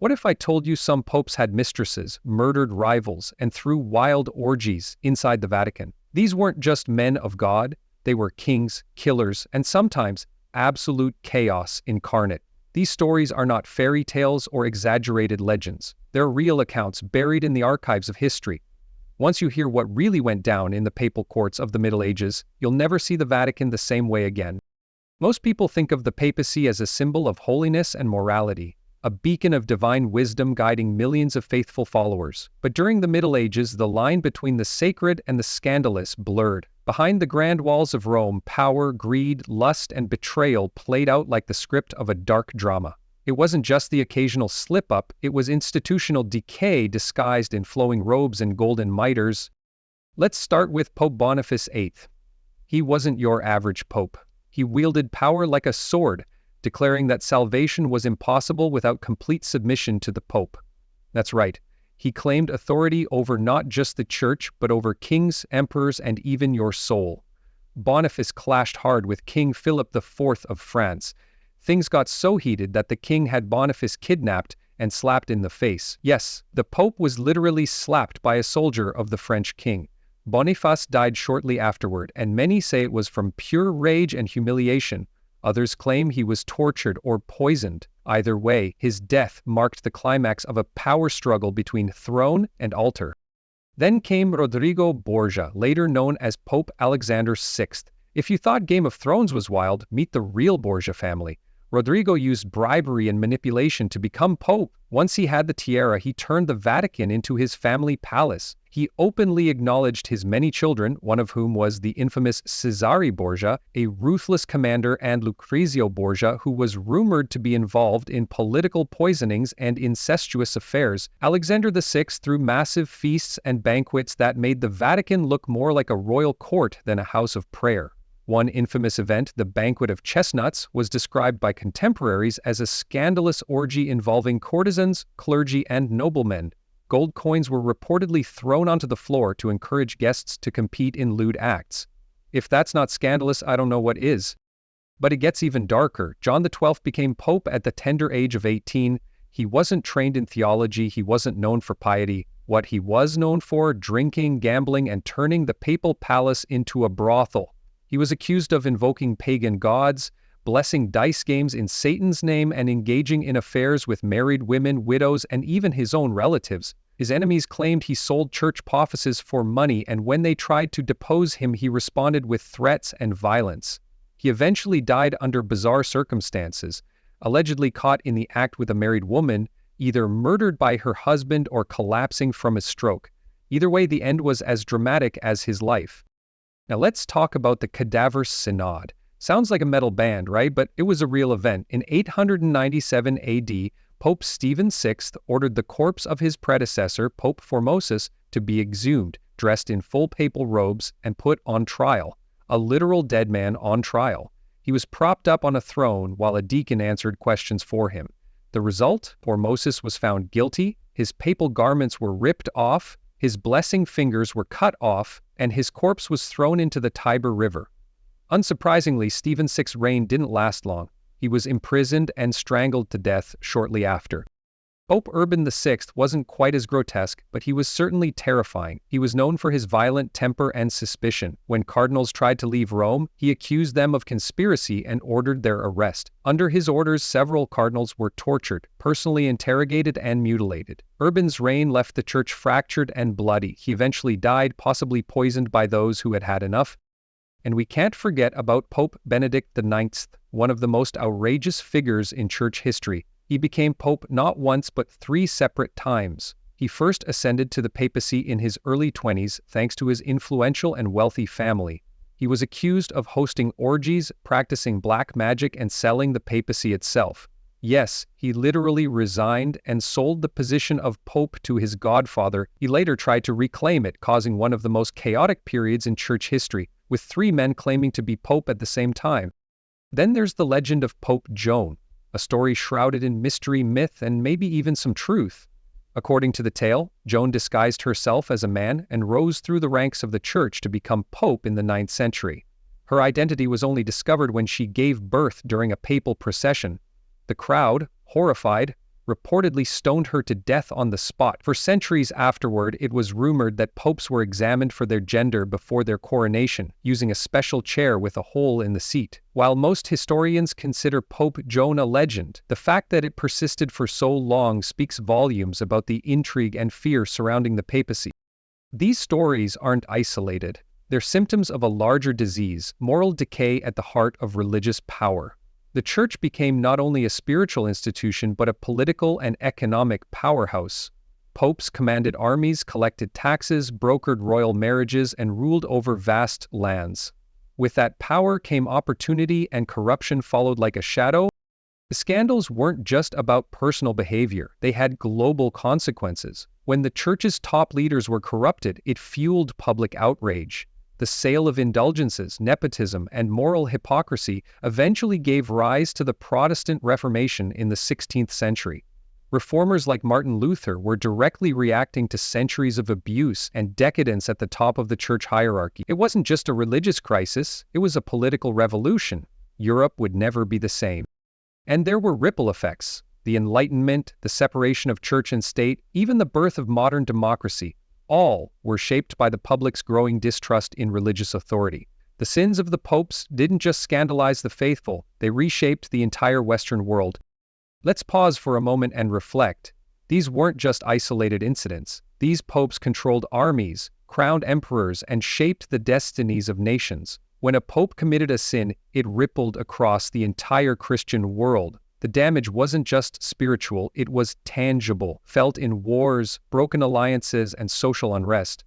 What if I told you some popes had mistresses, murdered rivals, and threw wild orgies inside the Vatican? These weren't just men of God, they were kings, killers, and sometimes absolute chaos incarnate. These stories are not fairy tales or exaggerated legends. They're real accounts buried in the archives of history. Once you hear what really went down in the papal courts of the Middle Ages, you'll never see the Vatican the same way again. Most people think of the papacy as a symbol of holiness and morality, a beacon of divine wisdom guiding millions of faithful followers. But during the Middle Ages, the line between the sacred and the scandalous blurred. Behind the grand walls of Rome, power, greed, lust, and betrayal played out like the script of a dark drama. It wasn't just the occasional slip-up, it was institutional decay disguised in flowing robes and golden mitres. Let's start with Pope Boniface VIII. He wasn't your average pope. He wielded power like a sword, declaring that salvation was impossible without complete submission to the Pope. That's right, he claimed authority over not just the Church, but over kings, emperors, and even your soul. Boniface clashed hard with King Philip IV of France. Things got so heated that the king had Boniface kidnapped and slapped in the face. Yes, the Pope was literally slapped by a soldier of the French king. Boniface died shortly afterward, and many say it was from pure rage and humiliation. Others claim he was tortured or poisoned. Either way, his death marked the climax of a power struggle between throne and altar. Then came Rodrigo Borgia, later known as Pope Alexander VI. If you thought Game of Thrones was wild, meet the real Borgia family. Rodrigo used bribery and manipulation to become pope. Once he had the tiara, he turned the Vatican into his family palace. He openly acknowledged his many children, one of whom was the infamous Cesare Borgia, a ruthless commander, and Lucrezio Borgia, who was rumored to be involved in political poisonings and incestuous affairs. Alexander VI threw massive feasts and banquets that made the Vatican look more like a royal court than a house of prayer. One infamous event, the Banquet of Chestnuts, was described by contemporaries as a scandalous orgy involving courtesans, clergy, and noblemen. Gold coins were reportedly thrown onto the floor to encourage guests to compete in lewd acts. If that's not scandalous, I don't know what is. But it gets even darker. John XII became pope at the tender age of 18. He wasn't trained in theology, he wasn't known for piety. What he was known for, drinking, gambling, and turning the papal palace into a brothel. He was accused of invoking pagan gods, blessing dice games in Satan's name, and engaging in affairs with married women, widows, and even his own relatives. His enemies claimed he sold church offices for money, and when they tried to depose him, he responded with threats and violence. He eventually died under bizarre circumstances, allegedly caught in the act with a married woman, either murdered by her husband or collapsing from a stroke. Either way, the end was as dramatic as his life. Now let's talk about the Cadaver Synod. Sounds like a metal band, right? But it was a real event. In 897 AD, Pope Stephen VI ordered the corpse of his predecessor, Pope Formosus, to be exhumed, dressed in full papal robes, and put on trial. A literal dead man on trial. He was propped up on a throne while a deacon answered questions for him. The result? Formosus was found guilty, his papal garments were ripped off, his blessing fingers were cut off, and his corpse was thrown into the Tiber River. Unsurprisingly, Stephen VI's reign didn't last long. He was imprisoned and strangled to death shortly after. Pope Urban VI wasn't quite as grotesque, but he was certainly terrifying. He was known for his violent temper and suspicion. When cardinals tried to leave Rome, he accused them of conspiracy and ordered their arrest. Under his orders, several cardinals were tortured, personally interrogated, and mutilated. Urban's reign left the church fractured and bloody. He eventually died, possibly poisoned by those who had had enough. And we can't forget about Pope Benedict IX, one of the most outrageous figures in church history. He became pope not once but 3 separate times. He first ascended to the papacy in his early 20s thanks to his influential and wealthy family. He was accused of hosting orgies, practicing black magic, and selling the papacy itself. Yes, he literally resigned and sold the position of pope to his godfather. He later tried to reclaim it, causing one of the most chaotic periods in church history, with 3 men claiming to be pope at the same time. Then there's the legend of Pope Joan, a story shrouded in mystery, myth, and maybe even some truth. According to the tale, Joan disguised herself as a man and rose through the ranks of the church to become pope in the 9th century. Her identity was only discovered when she gave birth during a papal procession. The crowd, horrified, reportedly stoned her to death on the spot. For centuries afterward, it was rumored that popes were examined for their gender before their coronation, using a special chair with a hole in the seat. While most historians consider Pope Joan a legend, the fact that it persisted for so long speaks volumes about the intrigue and fear surrounding the papacy. These stories aren't isolated. They're symptoms of a larger disease, moral decay at the heart of religious power. The Church became not only a spiritual institution but a political and economic powerhouse. Popes commanded armies, collected taxes, brokered royal marriages, and ruled over vast lands. With that power came opportunity, and corruption followed like a shadow. The scandals weren't just about personal behavior, they had global consequences. When the Church's top leaders were corrupted, it fueled public outrage. The sale of indulgences, nepotism, and moral hypocrisy eventually gave rise to the Protestant Reformation in the 16th century. Reformers like Martin Luther were directly reacting to centuries of abuse and decadence at the top of the church hierarchy. It wasn't just a religious crisis, it was a political revolution. Europe would never be the same. And there were ripple effects. The Enlightenment, the separation of church and state, even the birth of modern democracy, all were shaped by the public's growing distrust in religious authority. The sins of the popes didn't just scandalize the faithful, they reshaped the entire Western world. Let's pause for a moment and reflect. These weren't just isolated incidents. These popes controlled armies, crowned emperors, and shaped the destinies of nations. When a pope committed a sin, it rippled across the entire Christian world. The damage wasn't just spiritual, it was tangible, felt in wars, broken alliances, and social unrest.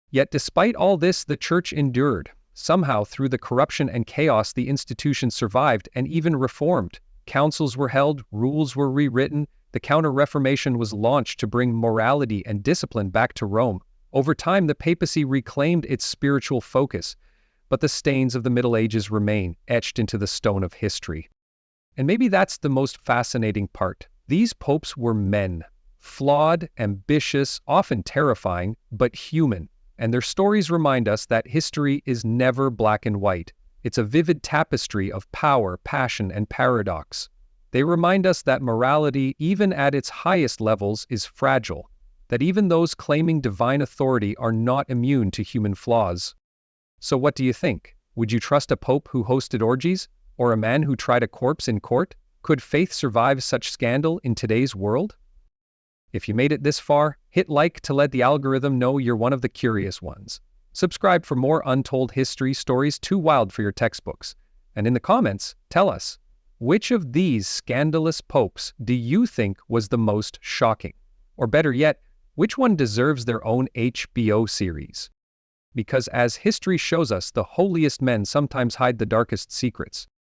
Yet despite all this, the Church endured. Somehow, through the corruption and chaos, the institution survived and even reformed. Councils were held, rules were rewritten, the Counter-Reformation was launched to bring morality and discipline back to Rome. Over time, the papacy reclaimed its spiritual focus, but the stains of the Middle Ages remain, etched into the stone of history. And maybe that's the most fascinating part. These popes were men, flawed, ambitious, often terrifying, but human. And their stories remind us that history is never black and white. It's a vivid tapestry of power, passion, and paradox. They remind us that morality, even at its highest levels, is fragile, that even those claiming divine authority are not immune to human flaws. So what do you think? Would you trust a pope who hosted orgies? Or a man who tried a corpse in court? Could faith survive such scandal in today's world? If you made it this far, hit like to let the algorithm know you're one of the curious ones. Subscribe for more untold history stories too wild for your textbooks. And in the comments, tell us, which of these scandalous popes do you think was the most shocking? Or better yet, which one deserves their own HBO series? Because as history shows us, the holiest men sometimes hide the darkest secrets.